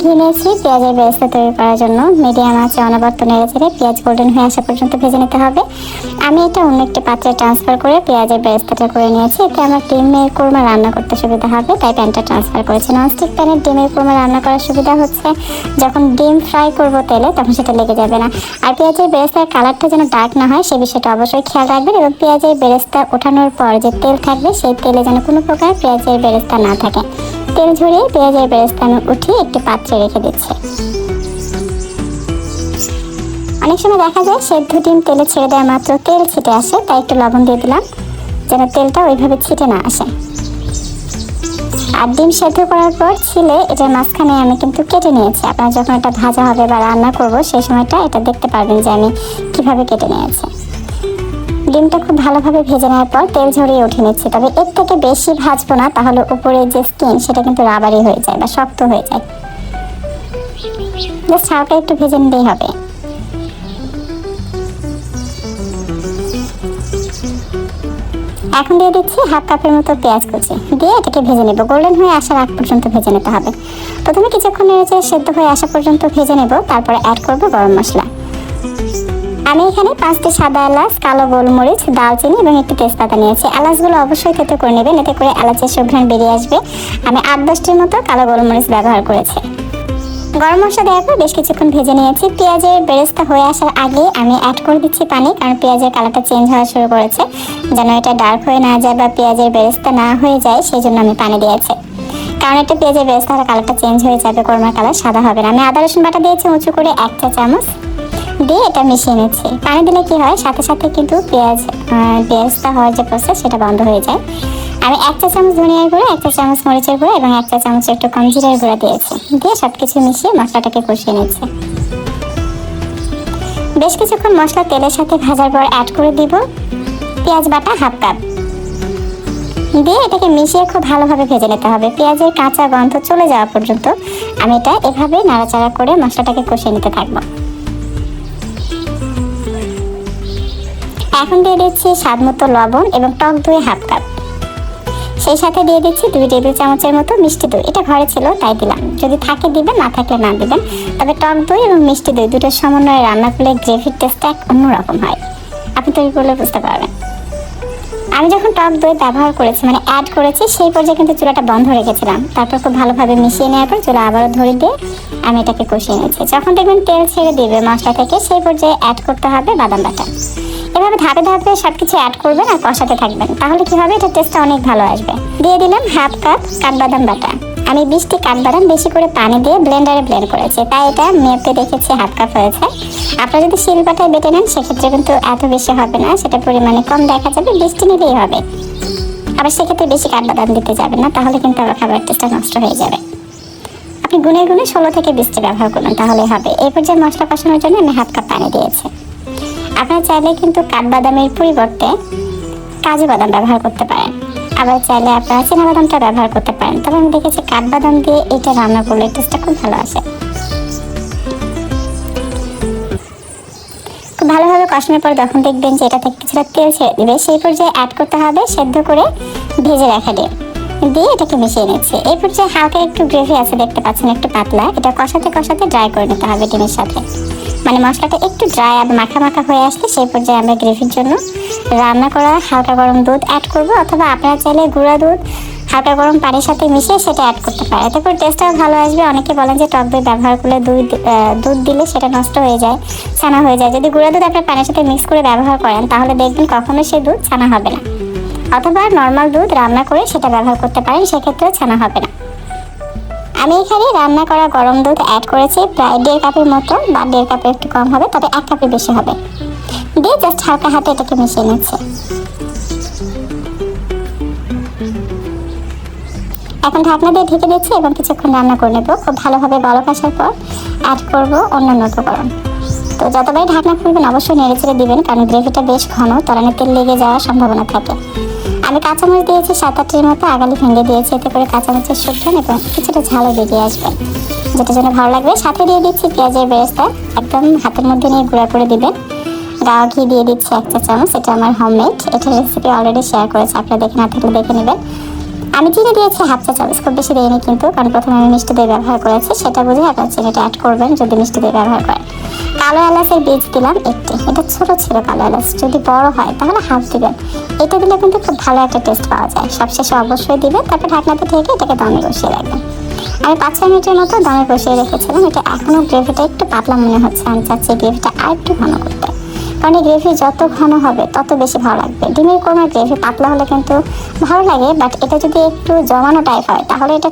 ঘি নিয়েছি পেঁয়াজের বেরেস্তা তৈরি করার জন্য। মিডিয়াম আঁচে অনবরত নেড়ে চেড়ে পেঁয়াজ গোল্ডেন হয়ে আসা পর্যন্ত ভেজে নিতে হবে। আমি এটা অন্য একটি পাত্রে ট্রান্সফার করে পেঁয়াজের বেরেস্তাটা করে নিয়েছি। এতে আমার ডিমের কোরমা রান্না করতে সুবিধা হবে, তাই প্যানটা ট্রান্সফার করেছি। ননস্টিক প্যানের ডিমের কোরমা রান্না করার সুবিধা হচ্ছে যখন ডিম ফ্রাই করবো তেলে তখন সেটা লেগে যাবে না। আর পেঁয়াজের বেরেস্তার কালারটা যেন ডার্ক না হয় সে বিষয়টা অবশ্যই খেয়াল রাখবেন। এবং পেঁয়াজের বেরেস্তা ওঠানোর পর যে তেল থাকবে সেই তেলে যেন কোনো প্রকার পেঁয়াজের বেরেস্তা না থাকে। তেল ঝরিয়ে পেঁয়াজের বেরেস্তা আমি উঠিয়ে একটি পাত্রে রেখে দিচ্ছি। অনেক সময় দেখা যায় সেদ্ধ ডিম তেলে ছেড়ে দেওয়া মাত্র তেল ছিটে আসে, তাই একটু লবণ দিয়ে দিলাম যেন তেলটা ওইভাবে ছিটে না আসে। আর ডিম সেদ্ধ করার পর ছিলে এটার মাঝখানে আমি কিন্তু কেটে নিয়েছি। আপনারা যখন এটা ভাজা হবে বা রান্না করব সেই সময়টা এটা দেখতে পারবেন যে আমি কিভাবে কেটে নিয়েছি। ডিমটা খুব ভালোভাবে ভেজে নেওয়ার পর তেল ঝরিয়ে উঠে নিচ্ছি। তবে এর থেকে বেশি ভাজবো না, তাহলে উপরে যে স্কিন সেটা কিন্তু রাবারি হয়ে যায় বা শক্ত হয়ে যায়। জাস্ট হালকা একটু ভেজে নিলেই হবে। এখন দিয়ে দিচ্ছি হাফ কাপের মতো পেঁয়াজ কুচি, দিয়ে এটাকে ভেজে নেব। গোল্ডেন হয়ে আসার আগ পর্যন্ত ভেজে নিতে হবে। প্রথমে কিছুক্ষণ নেড়ে সেদ্ধ হয়ে আসা পর্যন্ত ভেজে নেব, তারপরে অ্যাড করব গরম মশলা। আমি এখানে 5টি সাদা এলাচ, কালো গোলমরিচ, দালচিনি এবং একটি তেজপাতা নিয়েছি। এলাচগুলো অবশ্যই থেতো করে নেবেন, এতে করে এলাচের সুঘ্রাণ বেরিয়ে আসবে। আমি 8-10টির মতো কালো গোলমরিচ ব্যবহার করেছি। গরম মশলা দেওয়ার পর বেশ কিছুক্ষণ ভেজে নিয়েছি। পেঁয়াজের বেরেস্তা হয়ে আসার আগে আমি অ্যাড করে দিচ্ছি পানি, কারণ পেঁয়াজের কালারটা চেঞ্জ হওয়া শুরু করেছে। যেন এটা ডার্ক হয়ে না যায় বা পেঁয়াজের বেরেস্তা না হয়ে যায় সেই জন্য আমি পানি দিয়েছি। কারণ এটা পেঁয়াজের বেরেস্তা হলে কালারটা চেঞ্জ হয়ে যাবে, কোরমার কালার সাদা হবে না। আমি আদা রসুন বাটা দিয়েছি উঁচু করে 1 চা চামচ, দিয়ে এটা মিশিয়ে নিচ্ছি। পানি দিলে কি হয়, সাথে সাথে কিন্তু বেরেস্তা হওয়ার যে প্রসেস সেটা বন্ধ হয়ে যায়। আমি 1 চা চামচ ধনিয়ার গুঁড়ো, 1 চা চামচ মরিচের গুঁড়ো এবং 1 চা চামচ একটু কম জিরার গুঁড়ো দিয়েছি। দিয়ে সবকিছু মিশিয়ে মশলাটাকে কষিয়ে নিচ্ছি। বেশ কিছুক্ষণ মশলা তেলের সাথে ভাজার পর অ্যাড করে দিব পেঁয়াজ বাটা হাফ কাপ, দিয়ে এটাকে মিশিয়ে খুব ভালোভাবে ভেজে নিতে হবে। পেঁয়াজের কাঁচা গন্ধ চলে যাওয়া পর্যন্ত আমি এটা এভাবে নাড়াচাড়া করে মশলাটাকে কষিয়ে নিতে থাকবো। এখন দিয়ে দিচ্ছি স্বাদ মতো লবণ এবং টক দই হাফ কাপ। সেই সাথে দিয়ে দিচ্ছি 2 টেবিল চামচের মতো মিষ্টি দই। এটা ঘরে ছিল তাই দিলাম, যদি থাকে দিবেন, না থাকলে না দিবেন। তবে টক দই এবং মিষ্টি দই দুটোর সমন্বয়ে রান্না করলে গ্রেভির টেস্টটা অন্যরকম হয়, আপনি তৈরি করলে বুঝতে পারবেন। আমি যখন টক দই ব্যবহার করেছি মানে অ্যাড করেছি সেই পর্যায়ে কিন্তু চুলাটা বন্ধ রেখেছিলাম। তারপর খুব ভালোভাবে মিশিয়ে নেওয়ার পর চুলা আবারও ধরে দিয়ে আমি এটাকে কষিয়ে নিয়েছি। যখন দেখবেন তেল ছেড়ে দিবে মশলা থেকে সেই পর্যায়ে অ্যাড করতে হবে বাদাম বাটা। এভাবে ধাপে ধাপে সব কিছু অ্যাড করবেন আর কষাতে থাকবেন, তাহলে কি হবে, এটা টেস্টটা অনেক ভালো আসবে। দিয়ে দিলাম হাফ কাপ কাঠবাদাম বাটা। আমি 20টি কাঠবাদাম বেশি করে পানি দিয়ে ব্লেন্ডারে ব্লেন্ড করেছি, তাই এটা মেপে দেখেছি হাফ কাপ হয়েছে। আপনারা যদি শিলপাটায় বেটে নেন সেক্ষেত্রে কিন্তু এত বেশি হবে না, সেটা পরিমাণে কম দেখা যাবে, 20টি নিলেই হবে। আবার সেক্ষেত্রে বেশি কাঠবাদাম দিতে যাবেন না, তাহলে কিন্তু আবার খাবারের টেস্টটা নষ্ট হয়ে যাবে। আপনি গুনে গুনে 16 থেকে 20টি ব্যবহার করুন, তাহলে হবে। এই পর্যায়ে মশলা কষানোর জন্য আমি হাফ কাপ পানি দিয়েছি। আপনারা চাইলে কিন্তু কাঠবাদামের পরিবর্তে কাজু বাদাম ব্যবহার করতে পারেন, আবার চাইলে আপনারা চীনাবাদামটা ব্যবহার করতে পারেন। তবে আমি দেখেছি কাঠবাদাম দিয়ে এটা রান্না করলে টেস্টটা খুব ভালো আসে। খুব ভালোভাবে কষানোর পর যখন দেখবেন যে এটা থেকে কিছুটা তেল ছেড়ে দেবে সেই পর্যায়ে অ্যাড করতে হবে সেদ্ধ করে ভেজে রাখা ডিম, দিয়ে এটাকে মিশিয়ে নিচ্ছি। এই পর্যায়ে হালকা একটু গ্রেভি আছে, দেখতে পাচ্ছেন একটু পাতলা। এটা কষাতে কষাতে ড্রাই করে নিতে হবে ডিমের সাথে, মানে মশলাটা একটু ড্রাই আর মাখা মাখা হয়ে আসলে সেই পর্যায়ে আমরা গ্রেভির জন্য রান্না করা হালকা গরম দুধ অ্যাড করব, অথবা আপনারা চাইলে গুঁড়া দুধ হালকা গরম পানির সাথে মিশিয়ে সেটা অ্যাড করতে পারেন। এতে করে টেস্টটাও ভালো আসবে। অনেকে বলেন যে টক দই ব্যবহার করলে দুধ দিলে সেটা নষ্ট হয়ে যায়, ছানা হয়ে যায়। যদি গুঁড়া দুধ আপনার পানির সাথে মিক্স করে ব্যবহার করেন তাহলে দেখবেন কখনো সেই দুধ ছানা হবে না। অথবা নর্মাল দুধ রান্না করে সেটা ব্যবহার করতে পারেন, সেক্ষেত্রেও ছানা হবে না। আমি এখানে রান্না করা গরম দুধ অ্যাড করেছি প্রায় 1.5 কাপের মতো, বা 1.5 কাপের একটু কম হবে, তবে 1 কাপের বেশি হবে। দিয়ে জাস্ট হালকা হাতে এটাকে মিশিয়ে নিচ্ছে। এখন ঢাকনা দিয়ে ঢেকে দিচ্ছি এবং কিছুক্ষণ রান্না করে নেব। খুব ভালোভাবে বলক আসার পর অ্যাড করব অন্যান্য উপকরণ। তো যতবারই ঢাকনা খুলবেন অবশ্যই নেড়ে চেড়ে দিবেন, কারণ গ্রেভিটা বেশ ঘন, তলানে তেল লেগে যাওয়ার সম্ভাবনা থাকে। আমি কাঁচামরিচ দিয়েছি 7-8টির মতো, আগালি ভেঙে দিয়েছি, এতে করে কাঁচামরিচের সুঘ্রাণ এবং কিছুটা ঝালও বেরিয়ে আসবে, যেটা জন্য ভালো লাগবে। সাথে দিয়ে দিচ্ছি পেঁয়াজের বেরেস্তা, একদম হাতের মধ্যে নিয়ে গুঁড়া করে দিবেন। গাওয়া ঘি দিয়ে দিচ্ছি 1 চা চামচ, এটা আমার হোমমেড, এটা রেসিপি অলরেডি শেয়ার করেছি, আপনারা দেখে না থাকলে দেখে নেবেন। আমি চিনি দিয়েছি হাফ চা চামচ, খুব বেশি দিইনি কিন্তু, কারণ প্রথমে আমি মিষ্টি দই ব্যবহার করেছি, সেটা বুঝে আপনার চিনিটা অ্যাড করবেন যদি মিষ্টি দই ব্যবহার করেন। কালো এলাচের বীজ দিলাম একটি, এটা ছোট ছিল কালো এলাচ, যদি বড় হয় তাহলে হাফ দিবেন। এটা দিলে কিন্তু খুব ভালো একটা টেস্ট পাওয়া যায়। সবশেষে অবশ্যই দিবেন, তারপর ঢাকনাতে ঢেকে এটাকে দমে বসিয়ে রাখবেন। আমি 5-6 মিনিটের মতো দমে বসিয়ে রেখেছিলাম। এটা এখনও গ্রেভিটা একটু পাতলা মনে হচ্ছে, আমি চাচ্ছি গ্রেভিটা আর একটু ঘন করতে, কারণ এই গ্রেভি যত ঘন হবে তত বেশি ভালো লাগবে। ডিমের কোরমার গ্রেভি পাতলা হলে কিন্তু ভালো লাগে, বাট এটা যদি একটু জমানো টাইপ হয় তাহলে এটা